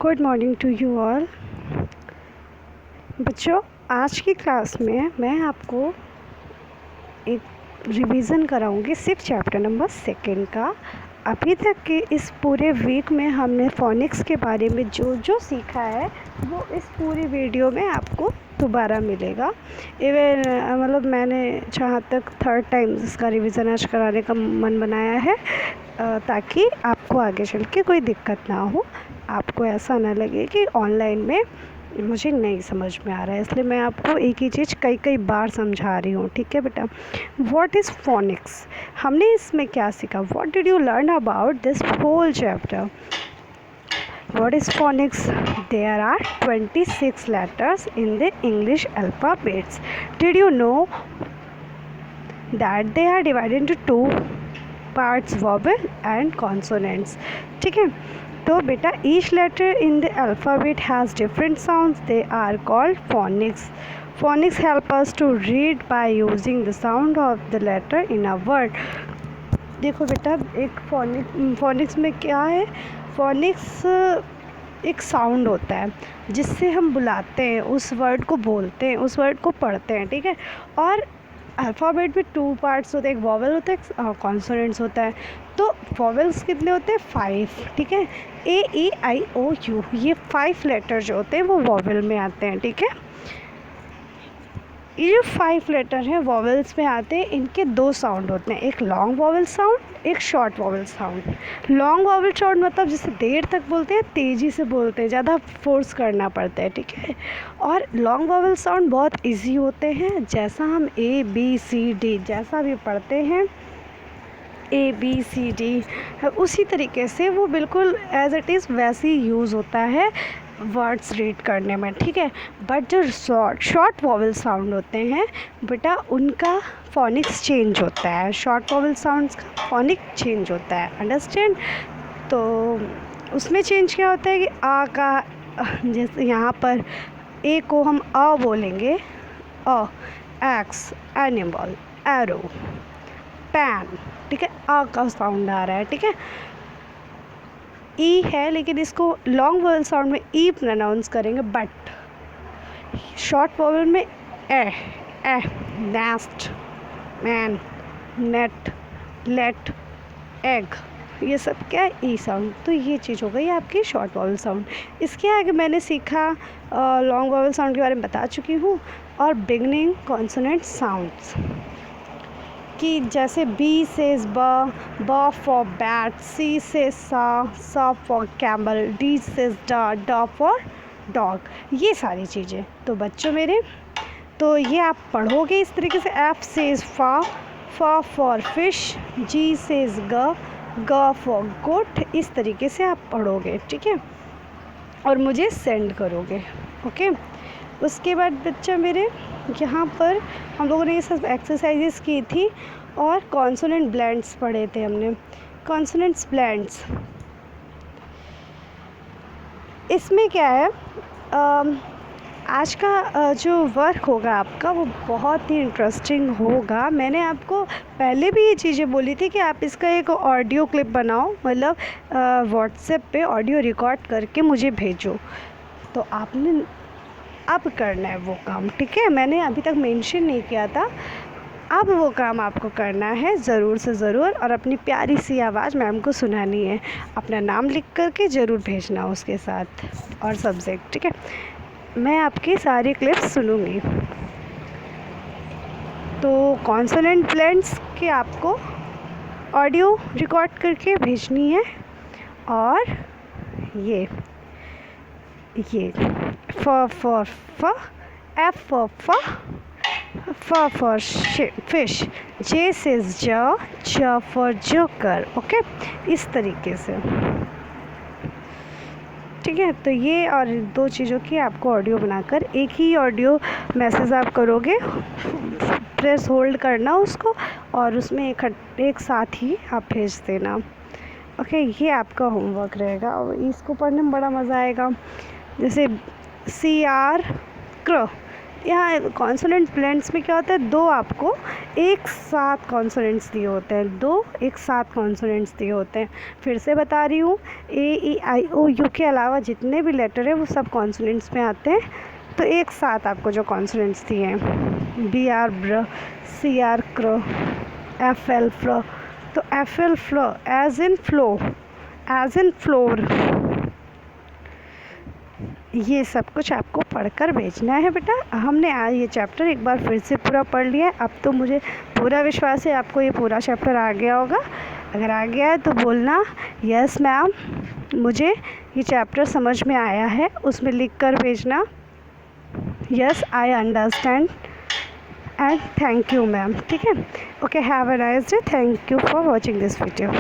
Good morning to you all. बच्चों, आज की क्लास में मैं आपको एक रिवीजन कराऊंगी सिर्फ चैप्टर नंबर 2 का। अभी तक के इस पूरे वीक में हमने फोनिक्स के बारे में जो जो सीखा है वो इस पूरी वीडियो में आपको दोबारा मिलेगा। इवन मतलब मैंने जहाँ तक 3rd टाइम इसका रिवीजन आज कराने का मन बनाया है ताकि आपको आगे चल के कोई दिक्कत ना हो, आपको ऐसा ना लगे कि ऑनलाइन में मुझे नहीं समझ में आ रहा है। इसलिए मैं आपको एक ही चीज़ कई कई बार समझा रही हूँ, ठीक है बेटा। व्हाट इज़ फोनिक्स, हमने इसमें क्या सीखा, what did you learn about this whole chapter. What is phonics? There are 26 letters in the English alphabets. Did you know that they are divided into two parts, vowel and consonants? ठीक है, तो बेटा each letter in the alphabet has different sounds. They are called phonics. Phonics help us to read by using the sound of the letter in a word. देखो बेटा, एक phoenix में क्या है, फोनिक्स एक साउंड होता है जिससे हम बुलाते हैं, उस वर्ड को बोलते हैं, उस वर्ड को पढ़ते हैं, ठीक है। और अल्फ़ाबेट में 2 पार्ट्स होते हैं, एक वॉवल होता है, एक कॉन्सोनेंट्स होता है। तो वॉवल्स कितने होते हैं? 5, ठीक है। A E I O U, ये 5 लेटर जो होते हैं वो वॉवल में आते हैं, ठीक है। ये जो 5 लेटर हैं वॉवल्स में आते हैं, इनके 2 साउंड होते हैं, एक लॉन्ग वॉवल साउंड, एक short vowel sound. Long vowel sound मतलब जिसे देर तक बोलते हैं, तेज़ी से बोलते हैं, ज़्यादा फोर्स करना पड़ता है, ठीक है। और लॉन्ग वॉवल साउंड बहुत इजी होते हैं, जैसा हम ABCD जैसा भी पढ़ते हैं ABCD, उसी तरीके से वो बिल्कुल एज इट इज़ वैसे ही यूज़ होता है वर्ड्स रीड करने में, ठीक है। बट जो शॉर्ट वॉवल साउंड होते हैं बेटा, उनका फोनिक्स चेंज होता है, शॉर्ट वॉवल साउंड्स का फोनिक चेंज होता है, अंडरस्टैंड। तो उसमें चेंज क्या होता है कि आ का, जैसे यहाँ पर ए को हम अ बोलेंगे, एक्स एनिमल, एरो, पैन, ठीक है, आ का साउंड आ रहा है, ठीक है। ई है लेकिन इसको लॉन्ग वॉवल साउंड में ई प्रोनाउंस करेंगे, बट शॉर्ट वॉवल में ए nest, man, net, let, egg, ये सब क्या है? E sound. तो ये चीज़ हो गई आपकी शॉर्ट वॉवल साउंड। इसके आगे मैंने सीखा लॉन्ग वॉवल साउंड के बारे में बता चुकी हूँ, और बिगनिंग कॉन्सोनेंट साउंड्स कि जैसे B सेज ब फॉर बैट, C से सा फॉर कैमल, D सेज ड फॉर डॉग, ये सारी चीज़ें। तो बच्चों मेरे, तो ये आप पढ़ोगे इस तरीके से। F सेज फ फॉर फिश, G सेज ग फॉर गुड, इस तरीके से आप पढ़ोगे, ठीक है, और मुझे सेंड करोगे, ओके। उसके बाद बच्चा मेरे, यहाँ पर हम लोगों ने ये सब एक्सरसाइजेस की थी और कॉन्सोनेंट ब्लेंड्स पढ़े थे हमने। कॉन्सोनेंट्स ब्लेंड्स, इसमें क्या है, आज का जो वर्क होगा आपका वो बहुत ही इंटरेस्टिंग होगा। मैंने आपको पहले भी ये चीज़ें बोली थी कि आप इसका एक ऑडियो क्लिप बनाओ, मतलब व्हाट्सएप पे ऑडियो रिकॉर्ड करके मुझे भेजो। तो आपने अब करना है वो काम, ठीक है। मैंने अभी तक मेंशन नहीं किया था, अब वो काम आपको करना है ज़रूर से ज़रूर, और अपनी प्यारी सी आवाज़ मैम को सुनानी है। अपना नाम लिख करके ज़रूर भेजना उसके साथ, और सब्जेक्ट, ठीक है। मैं आपकी सारी क्लिप्स सुनूंगी। तो कॉन्सोनेंट ब्लेंड्स के आपको ऑडियो रिकॉर्ड करके भेजनी है। और ये फ फॉर फ, F for for fish, J says ज फॉर जोकर, ओके, इस तरीके से, ठीक है। तो ये और 2 चीज़ों की आपको ऑडियो बनाकर, एक ही ऑडियो मैसेज आप करोगे, प्रेस होल्ड करना उसको, और उसमें एक साथ ही आप भेज देना, ओके। ये आपका होमवर्क रहेगा और इसको पढ़ने में बड़ा मज़ा आएगा। जैसे CR क्र, यहाँ कॉन्सोनेंट ब्लेंड्स में क्या होता है, दो आपको एक साथ कॉन्सोनेंट्स दिए होते हैं, दो एक साथ कॉन्सोनेंट्स दिए होते हैं। फिर से बता रही हूँ, ए ई आई ओ यू के अलावा जितने भी लेटर हैं वो सब कॉन्सोनेंट्स में आते हैं। तो एक साथ आपको जो कॉन्सोनेंट्स दिए हैं, बी आर ब्र, सी आर क्र, एफ एल फ्र, तो एफ एल फ्र as in flow, as in floor, ये सब कुछ आपको पढ़कर भेजना है बेटा। हमने आज ये चैप्टर एक बार फिर से पूरा पढ़ लिया है। अब तो मुझे पूरा विश्वास है आपको ये पूरा चैप्टर आ गया होगा। अगर आ गया है तो बोलना यस मैम, मुझे ये चैप्टर समझ में आया है, उसमें लिख कर भेजना yes I understand and thank you ma'am. ठीक है, okay, have a nice day, thank you for watching this video.